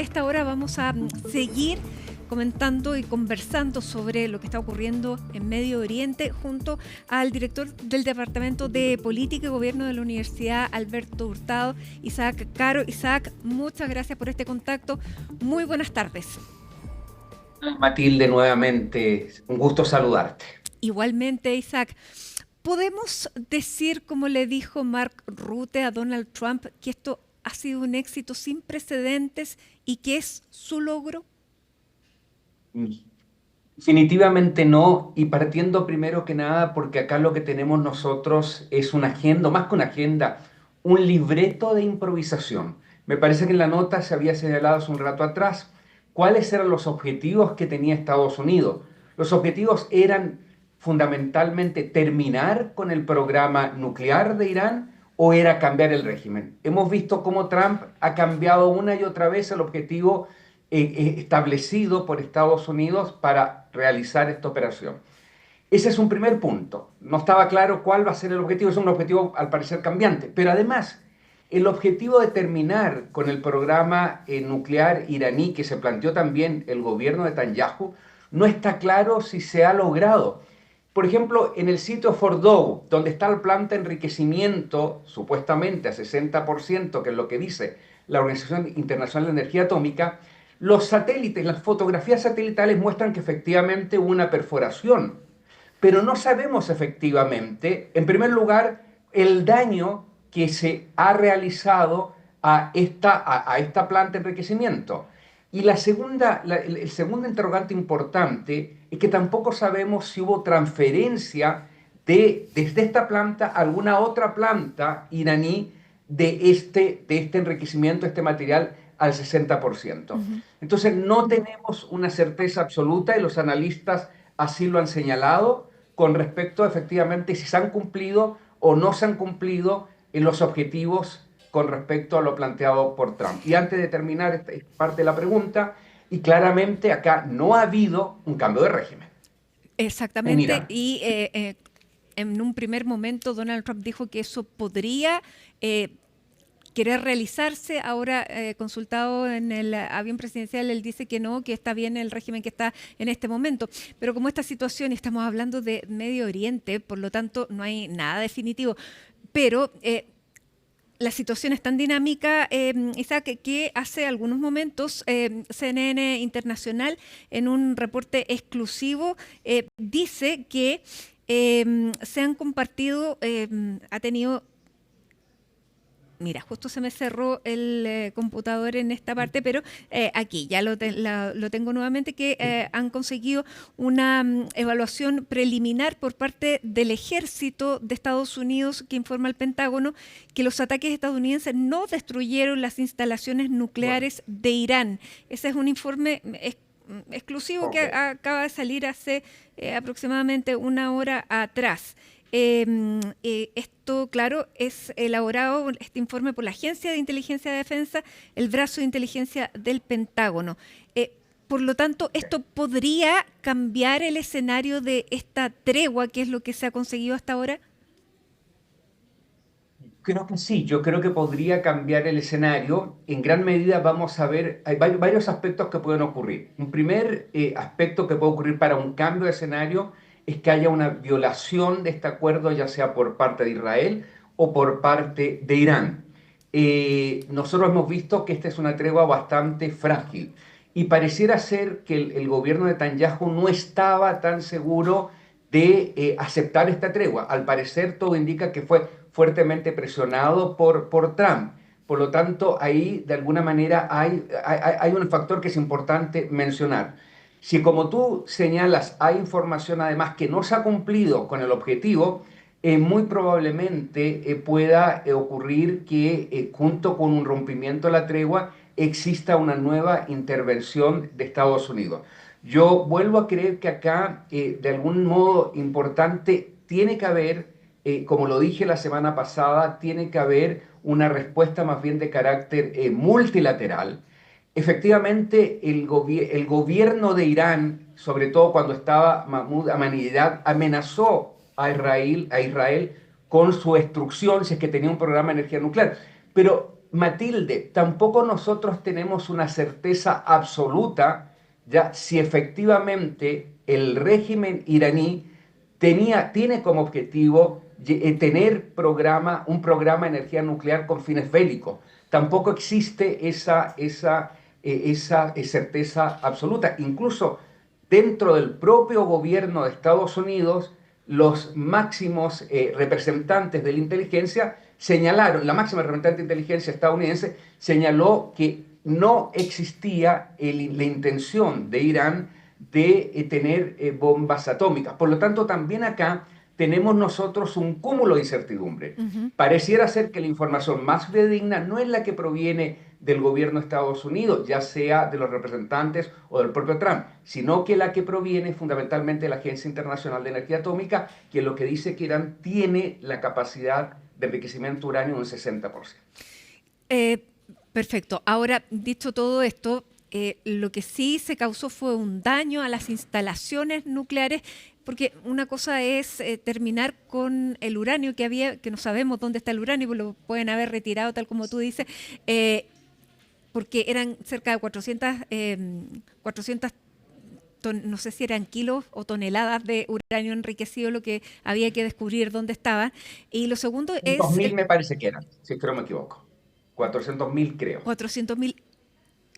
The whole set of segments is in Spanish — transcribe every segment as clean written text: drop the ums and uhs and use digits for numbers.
esta hora vamos a seguir comentando y conversando sobre lo que está ocurriendo en Medio Oriente junto al director del Departamento de Política y Gobierno de la Universidad, Alberto Hurtado, Isaac Caro. Isaac, muchas gracias por este contacto. Muy buenas tardes. Matilde, nuevamente, un gusto saludarte. Igualmente, Isaac. ¿Podemos decir, como le dijo Mark Rutte a Donald Trump, que esto ha sido un éxito sin precedentes y que es su logro? Definitivamente no, y partiendo primero que nada porque acá lo que tenemos nosotros es una agenda, más que una agenda, un libreto de improvisación. Me parece que en la nota se había señalado hace un rato atrás cuáles eran los objetivos que tenía Estados Unidos. Los objetivos eran fundamentalmente terminar con el programa nuclear de Irán o era cambiar el régimen. Hemos visto cómo Trump ha cambiado una y otra vez el objetivo establecido por Estados Unidos para realizar esta operación. Ese es un primer punto. No estaba claro cuál va a ser el objetivo. Es un objetivo al parecer cambiante. Pero además, el objetivo de terminar con el programa nuclear iraní que se planteó también el gobierno de Netanyahu no está claro si se ha logrado. Por ejemplo, en el sitio Fordow, donde está la planta de enriquecimiento, supuestamente a 60%, que es lo que dice la Organización Internacional de Energía Atómica, los satélites, las fotografías satelitales muestran que efectivamente hubo una perforación, pero no sabemos efectivamente, en primer lugar, el daño que se ha realizado a esta planta de enriquecimiento. Y el segundo interrogante importante es que tampoco sabemos si hubo transferencia desde esta planta a alguna otra planta iraní de este enriquecimiento, este material al 60%. Entonces no tenemos una certeza absoluta y los analistas así lo han señalado con respecto a efectivamente si se han cumplido o no se han cumplido en los objetivos con respecto a lo planteado por Trump. Y antes de terminar esta parte de la pregunta, y claramente acá no ha habido un cambio de régimen. Exactamente, y en un primer momento Donald Trump dijo que eso podría querer realizarse. Ahora, consultado en el avión presidencial, él dice que no, que está bien el régimen que está en este momento. Pero como esta situación, estamos hablando de Medio Oriente, por lo tanto no hay nada definitivo. Pero la situación es tan dinámica, Isaac, que hace algunos momentos CNN Internacional, en un reporte exclusivo, dice que se han compartido, ha tenido... Mira, justo se me cerró el computador en esta parte, pero aquí ya lo tengo nuevamente, que han conseguido una evaluación preliminar por parte del ejército de Estados Unidos, que informa al Pentágono que los ataques estadounidenses no destruyeron las instalaciones nucleares de Irán. Ese es un informe exclusivo que acaba de salir hace aproximadamente una hora atrás. Esto, claro, es elaborado, este informe, por la Agencia de Inteligencia de Defensa, el brazo de inteligencia del Pentágono. Por lo tanto, ¿esto podría cambiar el escenario de esta tregua, que es lo que se ha conseguido hasta ahora? Creo que sí, yo creo que podría cambiar el escenario. En gran medida vamos a ver, hay varios aspectos que pueden ocurrir. Un primer aspecto que puede ocurrir para un cambio de escenario es que haya una violación de este acuerdo, ya sea por parte de Israel o por parte de Irán. Nosotros hemos visto que esta es una tregua bastante frágil y pareciera ser que el gobierno de Netanyahu no estaba tan seguro de aceptar esta tregua. Al parecer todo indica que fue fuertemente presionado por Trump. Por lo tanto, ahí de alguna manera hay un factor que es importante mencionar. Si, como tú señalas, hay información además que no se ha cumplido con el objetivo, muy probablemente pueda ocurrir que junto con un rompimiento de la tregua exista una nueva intervención de Estados Unidos. Yo vuelvo a creer que acá, de algún modo importante, tiene que haber, como lo dije la semana pasada, tiene que haber una respuesta más bien de carácter multilateral. Efectivamente, el gobierno de Irán, sobre todo cuando estaba Mahmoud Ahmadinejad, amenazó a Israel con su destrucción si es que tenía un programa de energía nuclear. Pero Matilde, tampoco nosotros tenemos una certeza absoluta ya si efectivamente el régimen iraní tiene como objetivo tener un programa de energía nuclear con fines bélicos. Tampoco existe esa certeza absoluta. Incluso dentro del propio gobierno de Estados Unidos, los máximos representantes de la inteligencia señalaron, la máxima representante de inteligencia estadounidense señaló que no existía la intención de Irán de tener bombas atómicas. Por lo tanto, también acá tenemos nosotros un cúmulo de incertidumbre. Ujú. Pareciera ser que la información más fidedigna no es la que proviene del gobierno de Estados Unidos, ya sea de los representantes o del propio Trump, sino que la que proviene fundamentalmente de la Agencia Internacional de Energía Atómica, que es lo que dice que Irán tiene la capacidad de enriquecimiento de uranio un 60%. Eh, Perfecto. Ahora, dicho todo esto, lo que sí se causó fue un daño a las instalaciones nucleares, porque una cosa es terminar con el uranio que había, que no sabemos dónde está el uranio, pues lo pueden haber retirado, tal como tú dices, porque eran cerca de 400 no sé si eran kilos o toneladas de uranio enriquecido lo que había que descubrir dónde estaba. Y lo segundo es 2.000 me parece que eran, si es que no me equivoco. 400.000 creo. 400.000.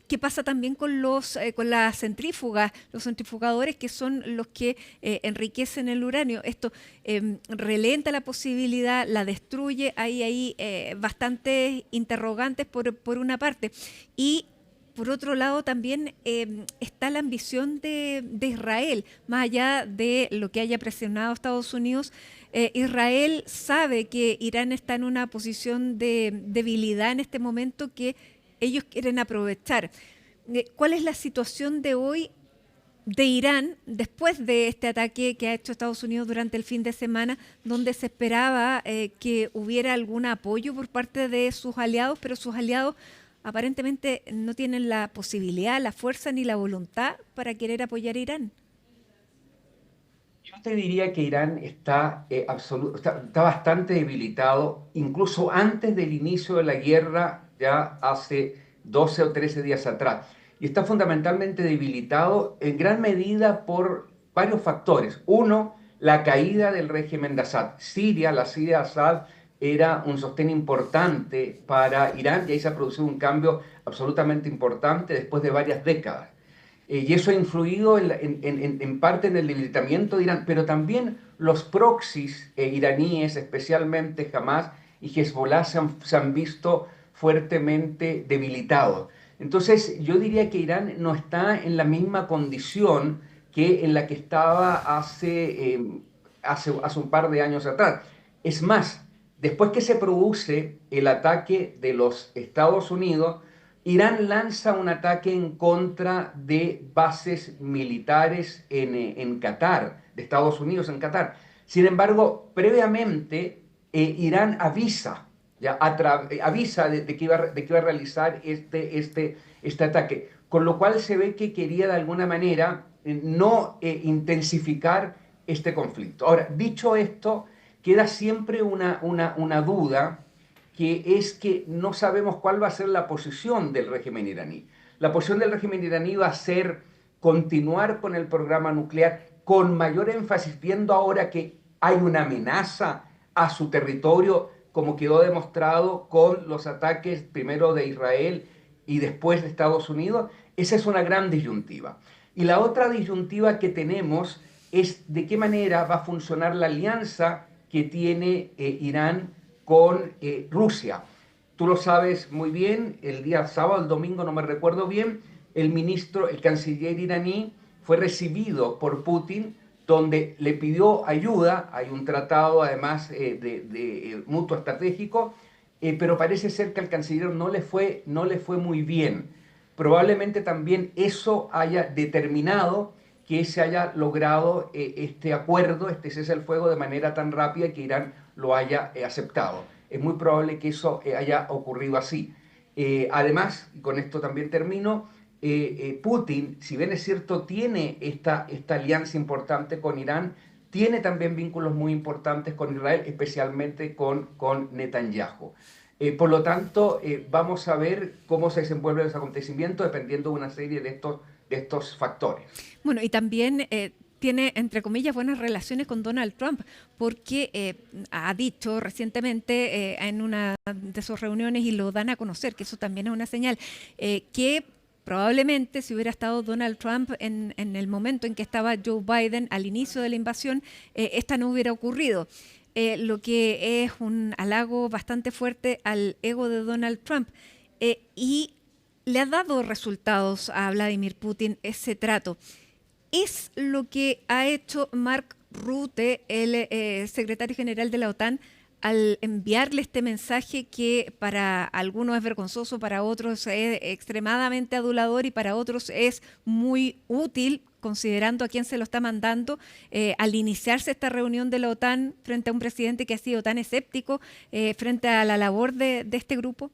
¿Qué pasa también con las centrífugas, los centrifugadores que son los que enriquecen el uranio? Esto relenta la posibilidad, la destruye, hay bastantes interrogantes por una parte. Y por otro lado también está la ambición de Israel, más allá de lo que haya presionado a Estados Unidos. Israel sabe que Irán está en una posición de debilidad en este momento que ellos quieren aprovechar. ¿Cuál es la situación de hoy de Irán después de este ataque que ha hecho Estados Unidos durante el fin de semana, donde se esperaba que hubiera algún apoyo por parte de sus aliados, pero sus aliados aparentemente no tienen la posibilidad, la fuerza ni la voluntad para querer apoyar a Irán? Yo te diría que Irán está bastante debilitado, incluso antes del inicio de la guerra, ya hace 12 o 13 días atrás. Y está fundamentalmente debilitado en gran medida por varios factores. Uno, la caída del régimen de Assad. La Siria de Assad era un sostén importante para Irán y ahí se ha producido un cambio absolutamente importante después de varias décadas. Y eso ha influido en parte en el debilitamiento de Irán, pero también los proxies iraníes, especialmente Hamas y Hezbollah, se han visto fuertemente debilitados. Entonces, yo diría que Irán no está en la misma condición que en la que estaba hace un par de años atrás. Es más, después que se produce el ataque de los Estados Unidos, Irán lanza un ataque en contra de bases militares en Qatar, de Estados Unidos en Qatar. Sin embargo, previamente Irán avisa, avisa de que iba a realizar este ataque, con lo cual se ve que quería de alguna manera no intensificar este conflicto. Ahora, dicho esto, queda siempre una duda que es que no sabemos cuál va a ser la posición del régimen iraní. La posición del régimen iraní va a ser continuar con el programa nuclear con mayor énfasis, viendo ahora que hay una amenaza a su territorio, como quedó demostrado con los ataques primero de Israel y después de Estados Unidos. Esa es una gran disyuntiva. Y la otra disyuntiva que tenemos es de qué manera va a funcionar la alianza que tiene Irán con Rusia. Tú lo sabes muy bien, el día sábado, el domingo, no me recuerdo bien, el canciller iraní fue recibido por Putin, donde le pidió ayuda. Hay un tratado además de mutuo estratégico, pero parece ser que al canciller no le fue muy bien. Probablemente también eso haya determinado que se haya logrado este acuerdo, este cese al fuego de manera tan rápida y que Irán lo haya aceptado. Es muy probable que eso haya ocurrido así. Además, y con esto también termino, Putin, si bien es cierto, tiene esta alianza importante con Irán, tiene también vínculos muy importantes con Israel, especialmente con Netanyahu. Por lo tanto, vamos a ver cómo se desenvuelven los acontecimientos dependiendo de una serie de estos factores. Bueno, y también tiene, entre comillas, buenas relaciones con Donald Trump, porque ha dicho recientemente en una de sus reuniones, y lo dan a conocer, que eso también es una señal, que probablemente si hubiera estado Donald Trump en el momento en que estaba Joe Biden al inicio de la invasión, esta no hubiera ocurrido. Lo que es un halago bastante fuerte al ego de Donald Trump. Y le ha dado resultados a Vladimir Putin ese trato. Es lo que ha hecho Mark Rutte, el secretario general de la OTAN, al enviarle este mensaje que para algunos es vergonzoso, para otros es extremadamente adulador y para otros es muy útil, considerando a quién se lo está mandando, al iniciarse esta reunión de la OTAN frente a un presidente que ha sido tan escéptico frente a la labor de este grupo?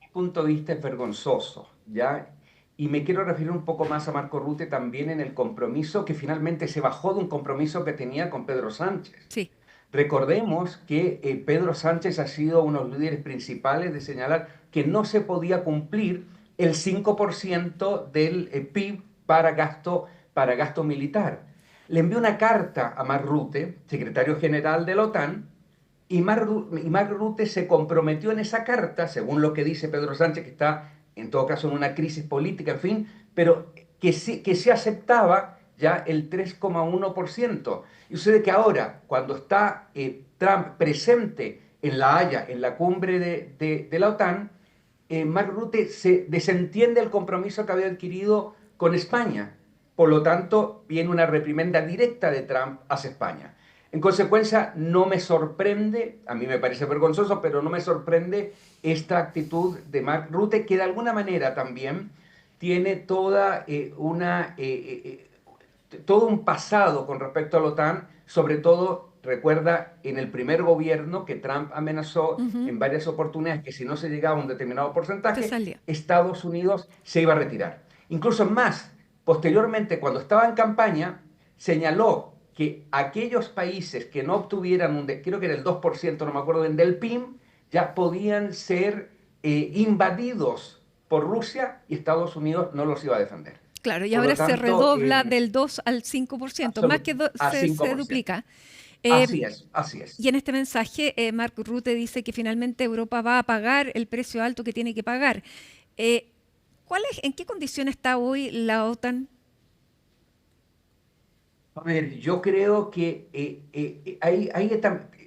Mi punto de vista es vergonzoso, ¿ya? Y me quiero referir un poco más a Marco Rutte también en el compromiso que finalmente se bajó de un compromiso que tenía con Pedro Sánchez. Sí. Recordemos que Pedro Sánchez ha sido uno de los líderes principales de señalar que no se podía cumplir el 5% del PIB para gasto militar. Le envió una carta a Mark Rutte, secretario general de la OTAN, y Mark Rutte se comprometió en esa carta, según lo que dice Pedro Sánchez, que está en todo caso en una crisis política, en fin, pero que se aceptaba ya el 3,1%. Y sucede que ahora, cuando está Trump presente en La Haya, en la cumbre de la OTAN, Mark Rutte se desentiende del compromiso que había adquirido con España. Por lo tanto, viene una reprimenda directa de Trump hacia España. En consecuencia, no me sorprende, a mí me parece vergonzoso, pero no me sorprende esta actitud de Mark Rutte, que de alguna manera también tiene todo un pasado con respecto a la OTAN, sobre todo, recuerda, en el primer gobierno que Trump amenazó en varias oportunidades que si no se llegaba a un determinado porcentaje, Estados Unidos se iba a retirar. Incluso más, posteriormente, cuando estaba en campaña, señaló que aquellos países que no obtuvieran creo que era el 2%, no me acuerdo bien, del PIB, ya podían ser invadidos por Rusia y Estados Unidos no los iba a defender. Claro, y Por ahora lo se tanto, redobla del 2 al 5%, más que a se 5%. duplica. Así es, así es. Y en este mensaje, Mark Rutte dice que finalmente Europa va a pagar el precio alto que tiene que pagar. ¿En qué condición está hoy la OTAN? A ver, yo creo que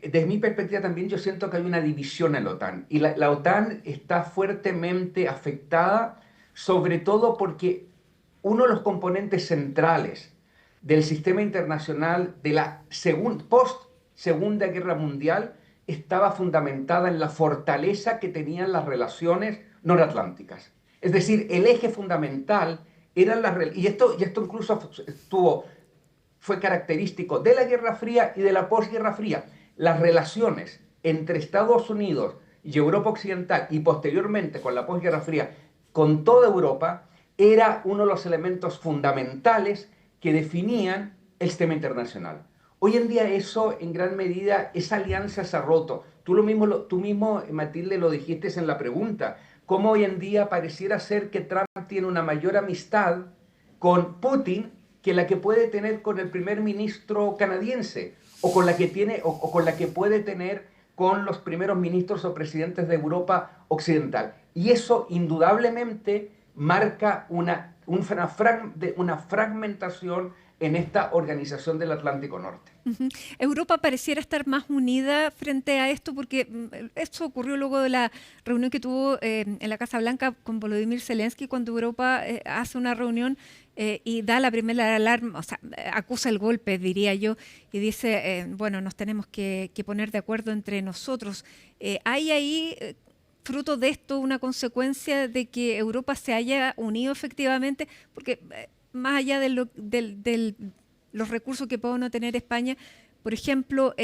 desde mi perspectiva también yo siento que hay una división en la OTAN. Y la OTAN está fuertemente afectada, sobre todo porque uno de los componentes centrales del sistema internacional de la post-Segunda Guerra Mundial estaba fundamentada en la fortaleza que tenían las relaciones noratlánticas. Es decir, el eje fundamental eran y esto incluso fue característico de la Guerra Fría y de la posguerra fría. Las relaciones entre Estados Unidos y Europa Occidental y posteriormente con la posguerra fría con toda Europa era uno de los elementos fundamentales que definían el sistema internacional. Hoy en día eso, en gran medida, esa alianza se ha roto. Tú mismo, Matilde, lo dijiste en la pregunta. Cómo hoy en día pareciera ser que Trump tiene una mayor amistad con Putin que la que puede tener con el primer ministro canadiense o con la que puede tener con los primeros ministros o presidentes de Europa Occidental. Y eso indudablemente marca una fragmentación en esta organización del Atlántico Norte. Europa pareciera estar más unida frente a esto porque esto ocurrió luego de la reunión que tuvo en la Casa Blanca con Volodymyr Zelensky, cuando Europa hace una reunión y da la primera alarma, o sea, acusa el golpe, diría yo, y dice, bueno, nos tenemos que poner de acuerdo entre nosotros. ¿Hay ahí, fruto de esto, una consecuencia de que Europa se haya unido efectivamente? Porque más allá de los recursos que puede no tener España, por ejemplo,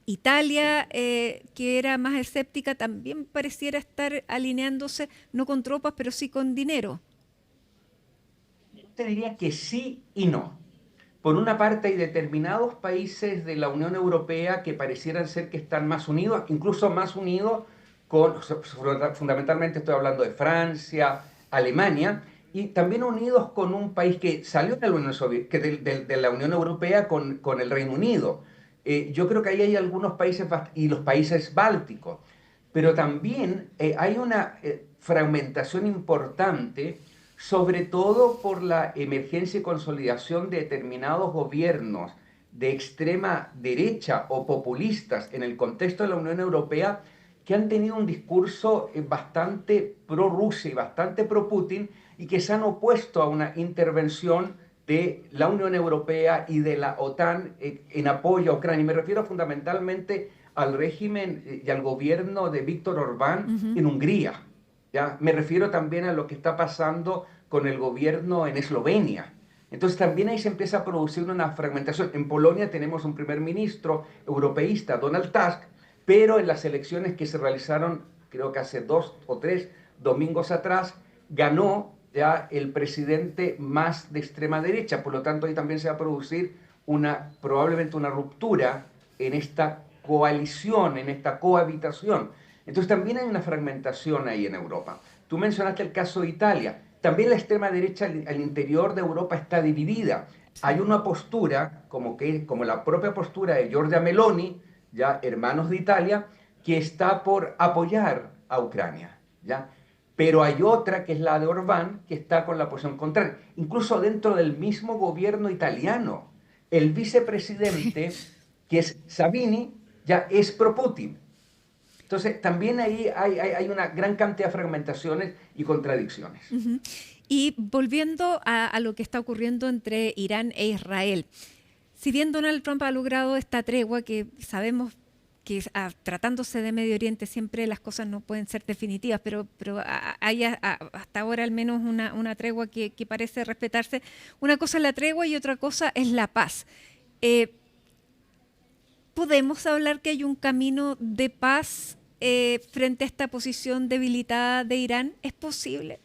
Italia, que era más escéptica, también pareciera estar alineándose, no con tropas, pero sí con dinero. Yo te diría que sí y no. por una parte hay determinados países de la Unión Europea que parecieran ser que están más unidos, incluso más unidos con, fundamentalmente estoy hablando de Francia, Alemania, y también unidos con un país que salió de la Unión, que de la Unión Europea con el Reino Unido. Yo creo que ahí hay algunos países, y los países bálticos, pero también hay una fragmentación importante, sobre todo por la emergencia y consolidación de determinados gobiernos de extrema derecha o populistas en el contexto de la Unión Europea, que han tenido un discurso bastante pro-Rusia y bastante pro-Putin, y que se han opuesto a una intervención de la Unión Europea y de la OTAN en apoyo a Ucrania. Y me refiero fundamentalmente al régimen y al gobierno de Víctor Orbán en Hungría. ¿Ya? Me refiero también a lo que está pasando con el gobierno en Eslovenia. Entonces también ahí se empieza a producir una fragmentación. En Polonia tenemos un primer ministro europeísta, Donald Tusk, pero en las elecciones que se realizaron, creo que hace 2 o 3 domingos atrás, ganó ya el presidente más de extrema derecha. Por lo tanto, ahí también se va a producir probablemente una ruptura en esta coalición, en esta cohabitación. Entonces también hay una fragmentación ahí en Europa. Tú mencionaste el caso de Italia. También la extrema derecha al interior de Europa está dividida. Hay una postura, como la propia postura de Giorgia Meloni, ya hermanos de Italia, que está por apoyar a Ucrania, ¿ya? Pero hay otra, que es la de Orbán, que está con la posición contraria. Incluso dentro del mismo gobierno italiano, el vicepresidente, que es Salvini, ya es pro-Putin. Entonces, también ahí hay una gran cantidad de fragmentaciones y contradicciones. Y volviendo a lo que está ocurriendo entre Irán e Israel, si bien Donald Trump ha logrado esta tregua, que sabemos que tratándose de Medio Oriente siempre las cosas no pueden ser definitivas, pero hay hasta ahora al menos una tregua que parece respetarse. Una cosa es la tregua y otra cosa es la paz. ¿Podemos hablar que hay un camino de paz frente a esta posición debilitada de Irán? ¿Es posible?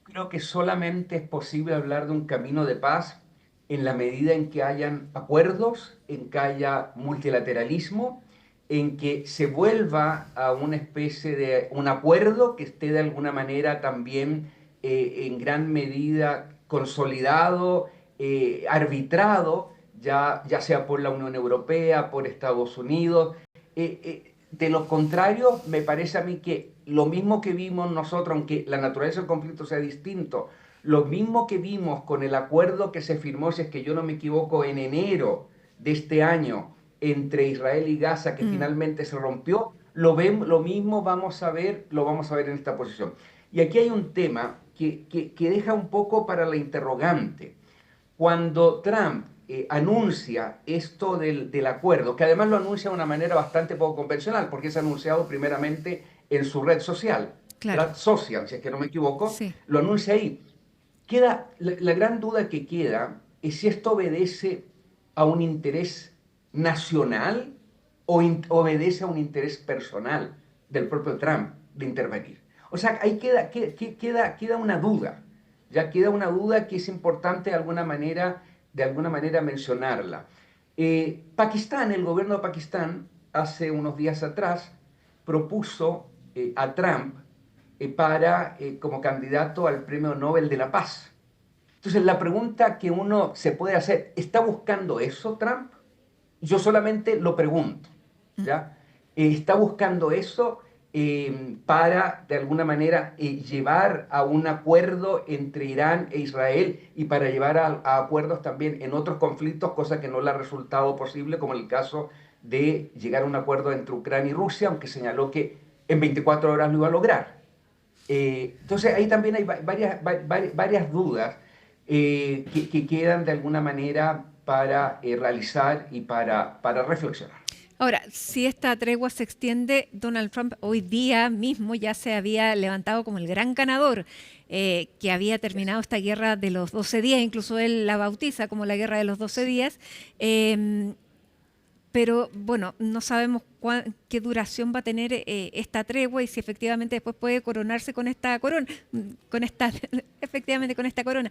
Creo que solamente es posible hablar de un camino de paz en la medida en que hayan acuerdos, en que haya multilateralismo, en que se vuelva a una especie de un acuerdo que esté de alguna manera también en gran medida consolidado, arbitrado, ya sea por la Unión Europea, por Estados Unidos. De lo contrario, me parece a mí que lo mismo que vimos nosotros, aunque la naturaleza del conflicto sea distinto, lo mismo que vimos con el acuerdo que se firmó, si es que yo no me equivoco, en enero de este año entre Israel y Gaza, que finalmente se rompió, lo mismo lo vamos a ver en esta posición. Y aquí hay un tema que deja un poco para la interrogante. Cuando Trump anuncia esto del acuerdo, que además lo anuncia de una manera bastante poco convencional, porque es anunciado primeramente en su red social, Claro. Red Social, si es que no me equivoco, Sí. lo anuncia ahí. La gran duda que queda es si esto obedece a un interés nacional o obedece a un interés personal del propio Trump de intervenir. O sea, ahí queda una duda. Ya queda una duda que es importante de alguna manera mencionarla. Pakistán, el gobierno de Pakistán, hace unos días atrás, propuso a Trump como candidato al Premio Nobel de la Paz. Entonces, la pregunta que uno se puede hacer, ¿está buscando eso Trump? Yo solamente lo pregunto, ¿ya? ¿Está buscando eso para, de alguna manera, llevar a un acuerdo entre Irán e Israel y para llevar a acuerdos también en otros conflictos, cosa que no le ha resultado posible, como el caso de llegar a un acuerdo entre Ucrania y Rusia, aunque señaló que en 24 horas lo iba a lograr? Entonces ahí también hay varias dudas que quedan de alguna manera para realizar y para reflexionar. Ahora, si esta tregua se extiende, Donald Trump hoy día mismo ya se había levantado como el gran ganador, que había terminado esta guerra de los 12 días, incluso él la bautiza como la guerra de los 12 días. Pero bueno, no sabemos qué duración va a tener esta tregua y si efectivamente después puede coronarse con esta corona, efectivamente con esta corona.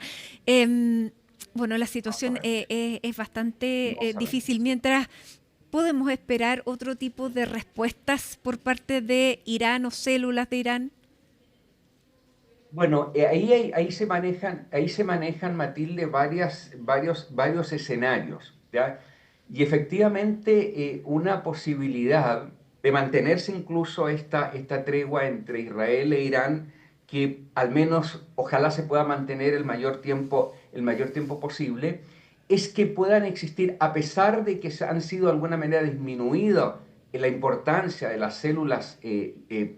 bueno, la Vamos a situación ver. es bastante No difícil. sabemos. Mientras podemos esperar otro tipo de respuestas por parte de Irán o células de Irán. Bueno, ahí se manejan, Matilde, varios escenarios, ¿ya? Y efectivamente una posibilidad de mantenerse incluso esta tregua entre Israel e Irán, que al menos ojalá se pueda mantener el mayor tiempo posible, es que puedan existir, a pesar de que han sido de alguna manera disminuido en la importancia de las células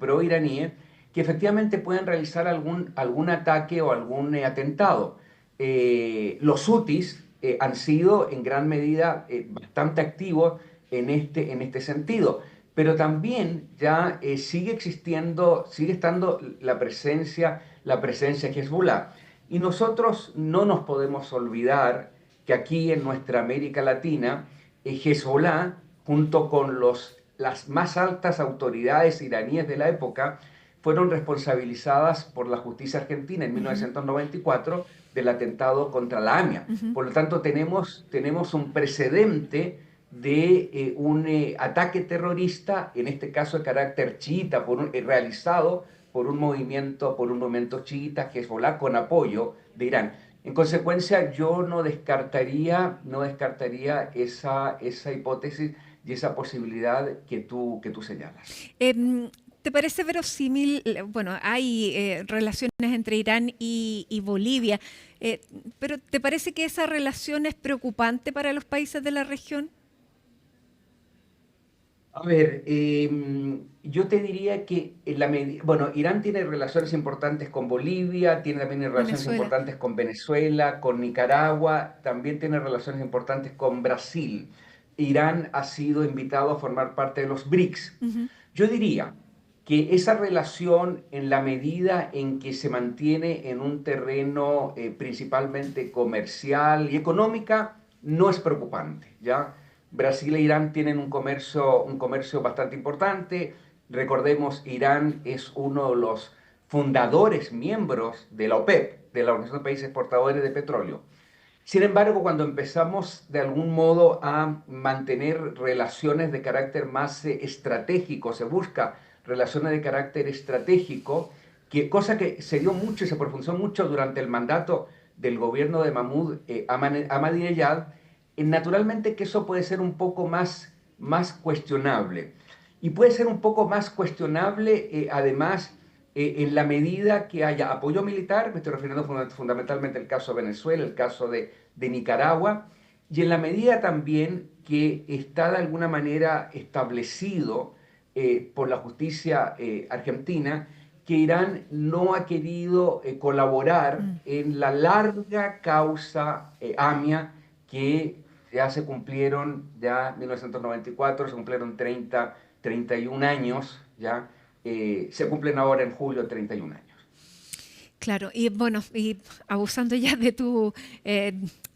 pro-iraníes, que efectivamente pueden realizar algún ataque o algún atentado. Los hutis han sido en gran medida bastante activos en este sentido, pero también ya sigue estando la presencia de Hezbollah. Y nosotros no nos podemos olvidar que aquí en nuestra América Latina, Hezbollah, junto con las más altas autoridades iraníes de la época, fueron responsabilizadas por la justicia argentina en Ujú, 1994 del atentado contra la AMIA. ujú. Por lo tanto, tenemos un precedente de un ataque terrorista, en este caso de carácter chiita, realizado por un movimiento chiita, Hezbollah, con apoyo de Irán. En consecuencia, yo no descartaría esa hipótesis y esa posibilidad que tú señalas. Em, ¿Te parece verosímil? Bueno, hay relaciones entre Irán y Bolivia, eh, pero ¿te parece que esa relación es preocupante para los países de la región? A ver, yo te diría que bueno, Irán tiene relaciones importantes con Bolivia, tiene también relaciones Venezuela. importantes con Venezuela, con Nicaragua, también tiene relaciones importantes con Brasil. Irán ha sido invitado a formar parte de los BRICS. Ujú. Yo diría que esa relación, en la medida en que se mantiene en un terreno principalmente comercial y económica, no es preocupante, ¿ya? Brasil e Irán tienen un comercio bastante importante. Recordemos, Irán es uno de los fundadores, miembros de la OPEP, de la Organización de Países Exportadores de Petróleo. Sin embargo, cuando empezamos de algún modo a mantener relaciones de carácter más estratégico, se busca relaciones de carácter estratégico, cosa que se dio mucho y se profundizó mucho durante el mandato del gobierno de Mahmoud Ahmadinejad, naturalmente que eso puede ser un poco más cuestionable. Y puede ser un poco más cuestionable, además, en la medida que haya apoyo militar, me estoy refiriendo fundamentalmente al caso de Venezuela, el caso de Nicaragua, y en la medida también que está de alguna manera establecido por la justicia argentina que Irán no ha querido colaborar Mm. en la larga causa AMIA que ya se cumplieron, ya en 1994, se cumplieron 31 años, ya se cumplen ahora en julio 31 años. Claro, y bueno, y abusando ya eh,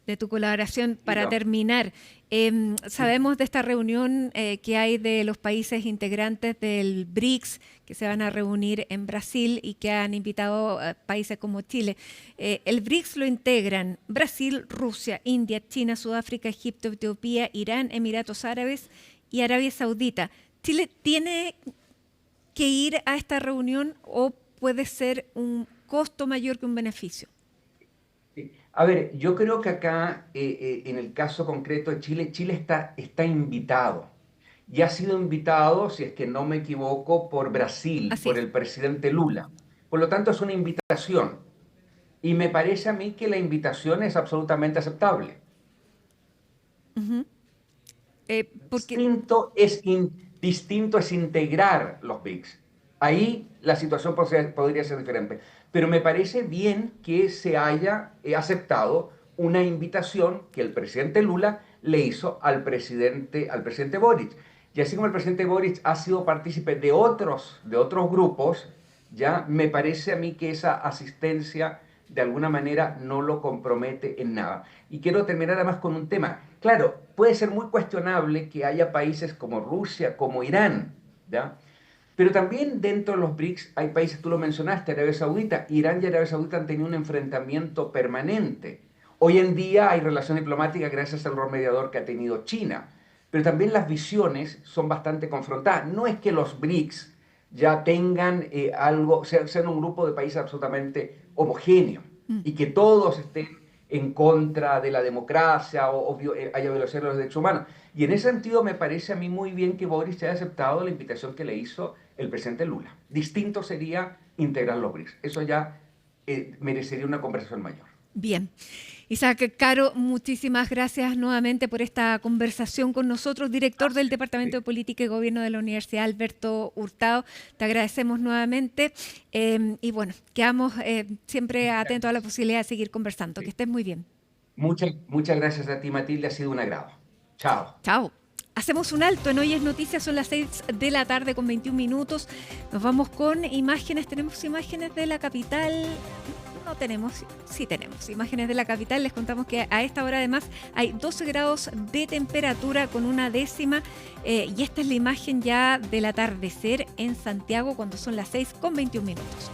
de tu colaboración, para Diga, terminar, sí. sabemos de esta reunión que hay de los países integrantes del BRICS que se van a reunir en Brasil y que han invitado a países como Chile. El BRICS lo integran Brasil, Rusia, India, China, Sudáfrica, Egipto, Etiopía, Irán, Emiratos Árabes y Arabia Saudita. ¿Chile tiene que ir a esta reunión o puede ser un costo mayor que un beneficio? Sí. A ver, yo creo que acá, en el caso concreto de Chile, Chile está invitado. Y ha sido invitado, si es que no me equivoco, por Brasil, Así por es. el presidente Lula. Por lo tanto, es una invitación. Y me parece a mí que la invitación es absolutamente aceptable. Ujú. Porque, Distinto es integrar los BRICS. Ahí la situación podría ser diferente. Pero me parece bien que se haya aceptado una invitación que el presidente Lula le hizo al presidente Boric. Y así como el presidente Boric ha sido partícipe de otros grupos, ya me parece a mí que esa asistencia de alguna manera no lo compromete en nada. Y quiero terminar además con un tema. Claro, puede ser muy cuestionable que haya países como Rusia, como Irán, ¿ya? Pero también dentro de los BRICS hay países, tú lo mencionaste, Arabia Saudita. Irán y Arabia Saudita han tenido un enfrentamiento permanente. Hoy en día hay relación diplomática gracias al rol mediador que ha tenido China, pero también las visiones son bastante confrontadas. No es que los BRICS ya tengan sean un grupo de países absolutamente homogéneo Mm. y que todos estén en contra de la democracia haya violaciones de los derechos humanos. Y en ese sentido me parece a mí muy bien que Boris haya aceptado la invitación que le hizo el presidente Lula. Distinto sería integrar los BRICS. Eso ya merecería una conversación mayor. Bien. Isaac Caro, muchísimas gracias nuevamente por esta conversación con nosotros, director del Departamento de Política y Gobierno de la Universidad Alberto Hurtado. Te agradecemos nuevamente y bueno, quedamos siempre atentos a la posibilidad de seguir conversando. Que estés muy bien. Muchas gracias a ti, Matilde, ha sido un agrado. Chao. Chao. Hacemos un alto en Hoy es Noticias, son las 6 de la tarde con 21 minutos. Nos vamos con imágenes, tenemos imágenes de la capital. No tenemos, sí tenemos imágenes de la capital. Les contamos que a esta hora además hay 12 grados de temperatura con una décima y esta es la imagen ya del atardecer en Santiago cuando son las 6 con 21 minutos.